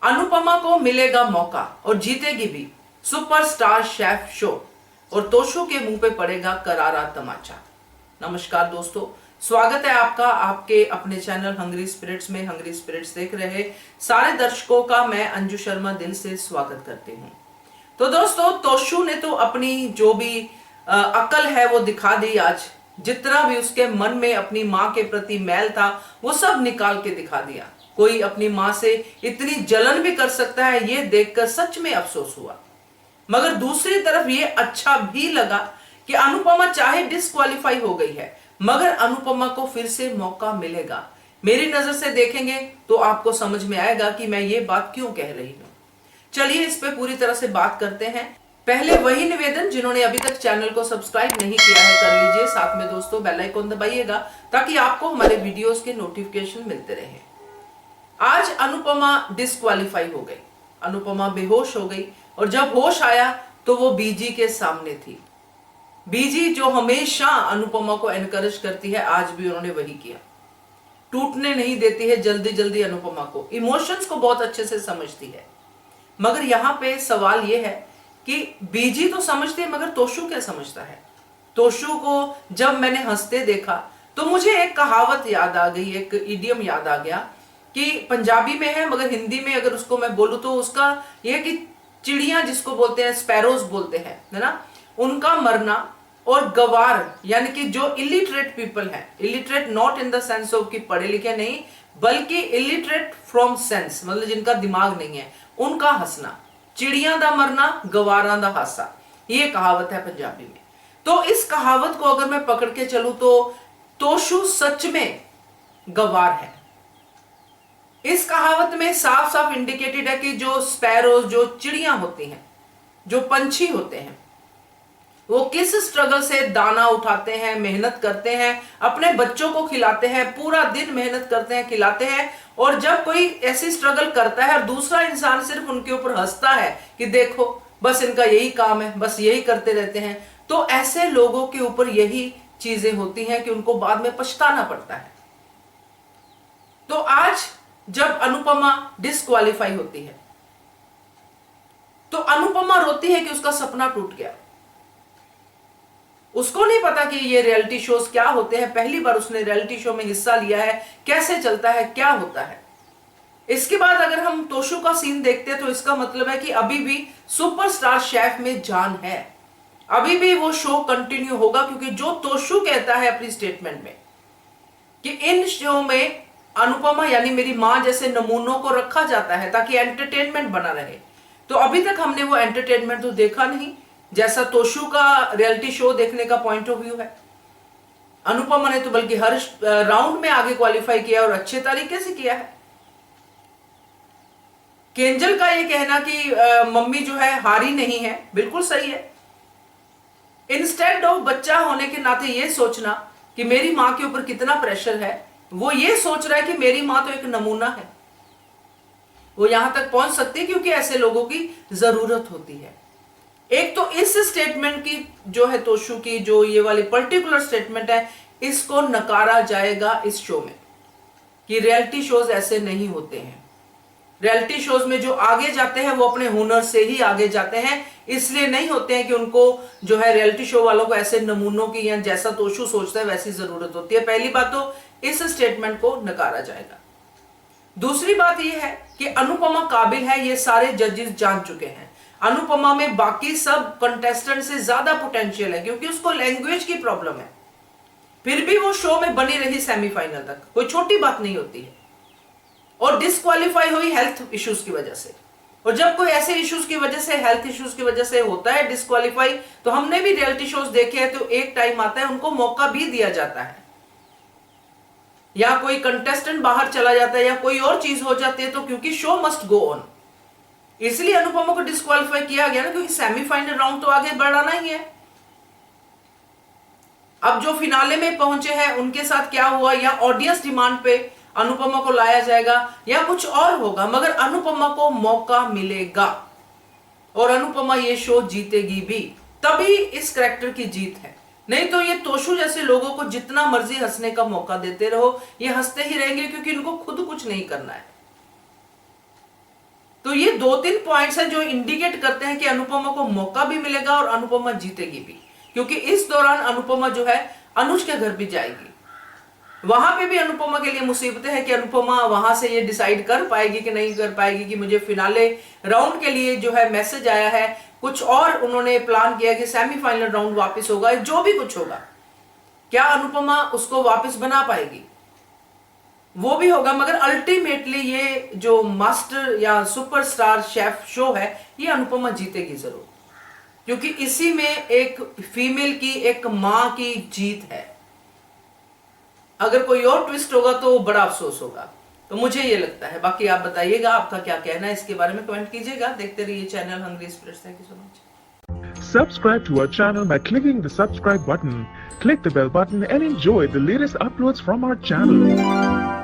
अनुपमा को मिलेगा मौका और जीतेगी भी सुपरस्टार शेफ शो और तोशु के मुंह पे पड़ेगा करारा तमाचा। नमस्कार दोस्तों, स्वागत है आपका आपके अपने चैनल हंग्री स्पिरिट्स में। हंग्री स्पिरिट्स देख रहे सारे दर्शकों का मैं अंजू शर्मा दिल से स्वागत करती हूँ। तो दोस्तों, तोशु ने तो अपनी जो भी अकल है वो दिखा दी। आज जितना भी उसके मन में अपनी माँ के प्रति मैल था वो सब निकाल के दिखा दिया। कोई अपनी माँ से इतनी जलन भी कर सकता है, ये देखकर सच में अफसोस हुआ। मगर दूसरी तरफ ये अच्छा भी लगा कि अनुपमा चाहे डिस्क्वालीफाई हो गई है मगर अनुपमा को फिर से मौका मिलेगा। मेरी नजर से देखेंगे तो आपको समझ में आएगा कि मैं ये बात क्यों कह रही हूं। चलिए इस पे पूरी तरह से बात करते हैं। पहले वही निवेदन, जिन्होंने अभी तक चैनल को सब्सक्राइब नहीं किया है कर लीजिए। साथ में दोस्तों बेल आइकन दबाइएगा ताकि आपको हमारे वीडियोस के नोटिफिकेशन मिलते रहे। आज अनुपमा डिस्क्वालीफाई हो गई। अनुपमा बेहोश हो गई और जब होश आया तो वो बीजी के सामने थी। बीजी जो हमेशा अनुपमा को एनकरेज करती है, आज भी उन्होंने वही किया। टूटने नहीं देती है जल्दी जल्दी अनुपमा को, इमोशंस को बहुत अच्छे से समझती है। मगर यहां पे सवाल यह है कि बीजी तो समझती है मगर तोशु क्या समझता है। तोशु को जब मैंने हंसते देखा तो मुझे एक कहावत याद आ गई, एक इडियम याद आ गया कि पंजाबी में है मगर हिंदी में अगर उसको मैं बोलूं तो उसका यह कि चिड़ियां जिसको बोलते हैं, स्पैरोज बोलते हैं, है ना, उनका मरना और गवार यानी कि जो इलिटरेट पीपल है, illiterate not in the sense of कि पढ़े लिखे नहीं बल्कि इलिटरेट फ्रॉम सेंस, मतलब जिनका दिमाग नहीं है, उनका हंसना। चिड़ियां दा मरना, गवारां दा हासा, ये कहावत है पंजाबी में। तो इस कहावत को अगर मैं पकड़ के चलूं तो तोशु सच में गवार है। इस कहावत में साफ साफ इंडिकेटेड है कि जो स्पैरोज, जो चिड़ियां होती हैं, जो पंछी होते हैं, वो किस स्ट्रगल से दाना उठाते हैं, मेहनत करते हैं, अपने बच्चों को खिलाते हैं, पूरा दिन मेहनत करते हैं, खिलाते हैं। और जब कोई ऐसी स्ट्रगल करता है और दूसरा इंसान सिर्फ उनके ऊपर हंसता है कि देखो बस इनका यही काम है, बस यही करते रहते हैं, तो ऐसे लोगों के ऊपर यही चीजें होती हैं कि उनको बाद में पछताना पड़ता है। तो आज जब अनुपमा डिस्क्वालीफाई होती है तो अनुपमा रोती है कि उसका सपना टूट गया। उसको नहीं पता कि ये रियलिटी शोज क्या होते हैं, पहली बार उसने रियलिटी शो में हिस्सा लिया है, कैसे चलता है, क्या होता है। इसके बाद अगर हम तोशु का सीन देखते हैं तो इसका मतलब है कि अभी भी सुपरस्टार शेफ में जान है, अभी भी वो शो कंटिन्यू होगा। क्योंकि जो तोशु कहता है अपनी स्टेटमेंट में कि इन शो में अनुपमा यानी मेरी मां जैसे नमूनों को रखा जाता है ताकि एंटरटेनमेंट बना रहे, तो अभी तक हमने वो एंटरटेनमेंट तो देखा नहीं जैसा तोशु का रियलिटी शो देखने का पॉइंट ऑफ व्यू है। अनुपमा ने तो बल्कि हर राउंड में आगे क्वालिफाई किया और अच्छे तरीके से किया है। केंजल का ये कहना कि मम्मी जो है हारी नहीं है, बिल्कुल सही है। इंस्टेड ऑफ बच्चा होने के नाते ये सोचना कि मेरी मां के ऊपर कितना प्रेशर है, वो ये सोच रहा है कि मेरी मां तो एक नमूना है, वो यहां तक पहुंच सकती है क्योंकि ऐसे लोगों की जरूरत होती है। एक तो इस स्टेटमेंट की जो है तोशु की, जो ये वाली पर्टिकुलर स्टेटमेंट है, इसको नकारा जाएगा इस शो में कि रियलिटी शोज ऐसे नहीं होते हैं। रियलिटी शोज में जो आगे जाते हैं वो अपने हुनर से ही आगे जाते हैं, इसलिए नहीं होते हैं कि उनको जो है रियलिटी शो वालों को ऐसे नमूनों की या जैसा तोशु सोचता है वैसी जरूरत होती है। पहली बात तो इस स्टेटमेंट को नकारा जाएगा। दूसरी बात यह है कि अनुपमा काबिल है, ये सारे जजेस जान चुके हैं। अनुपमा में बाकी सब कंटेस्टेंट से ज्यादा पोटेंशियल है क्योंकि उसको लैंग्वेज की प्रॉब्लम है, फिर भी वो शो में बनी रही सेमीफाइनल तक, कोई छोटी बात नहीं होती है। और डिस्क्वालीफाई हुई हेल्थ इश्यूज की वजह से। और जब कोई ऐसे इश्यूज की वजह से, हेल्थ इश्यूज की वजह से होता है डिस्क्वालीफाई, तो हमने भी रियलिटी शोज देखे हैं, तो एक टाइम आता है उनको मौका भी दिया जाता है, या कोई कंटेस्टेंट बाहर चला जाता है या कोई और चीज हो जाती है, तो क्योंकि शो मस्ट गो ऑन, इसलिए अनुपमा को डिस्क्वालीफाई किया गया ना, क्योंकि सेमीफाइनल राउंड तो आगे बढ़ाना ही है। अब जो फिनाले में पहुंचे हैं उनके साथ क्या हुआ, या ऑडियंस डिमांड पे अनुपमा को लाया जाएगा या कुछ और होगा, मगर अनुपमा को मौका मिलेगा और अनुपमा ये शो जीतेगी भी, तभी इस कैरेक्टर की जीत है। नहीं तो ये तोशु जैसे लोगों को जितना मर्जी हंसने का मौका देते रहो, ये हंसते ही रहेंगे क्योंकि इनको खुद कुछ नहीं करना है। तो ये 2-3 पॉइंट्स हैं जो इंडिकेट करते हैं कि अनुपमा को मौका भी मिलेगा और अनुपमा जीतेगी भी, क्योंकि इस दौरान अनुपमा जो है अनुज के घर भी जाएगी। वहां पे भी अनुपमा के लिए मुसीबतें हैं कि अनुपमा वहां से ये डिसाइड कर पाएगी कि नहीं कर पाएगी, कि मुझे फिनाले राउंड के लिए जो है मैसेज आया है, कुछ और उन्होंने प्लान किया कि सेमीफाइनल राउंड वापस होगा, जो भी कुछ होगा, क्या अनुपमा उसको वापस बना पाएगी, वो भी होगा। मगर अल्टीमेटली ये जो मास्टर या सुपरस्टार शेफ शो है, ये अनुपमा जीतेगी जरूर, क्योंकि इसी में एक फीमेल की, एक मां की जीत है। अगर कोई और ट्विस्ट होगा तो बड़ा अफसोस होगा, तो मुझे ये लगता है। बाकी आप बताइएगा आपका क्या कहना है इसके बारे में, कमेंट कीजिएगा। देखते रहिए channel hungry spirits. Thank you so much. Subscribe to our channel by clicking the subscribe button. Click the bell button and enjoy the latest uploads from our channel.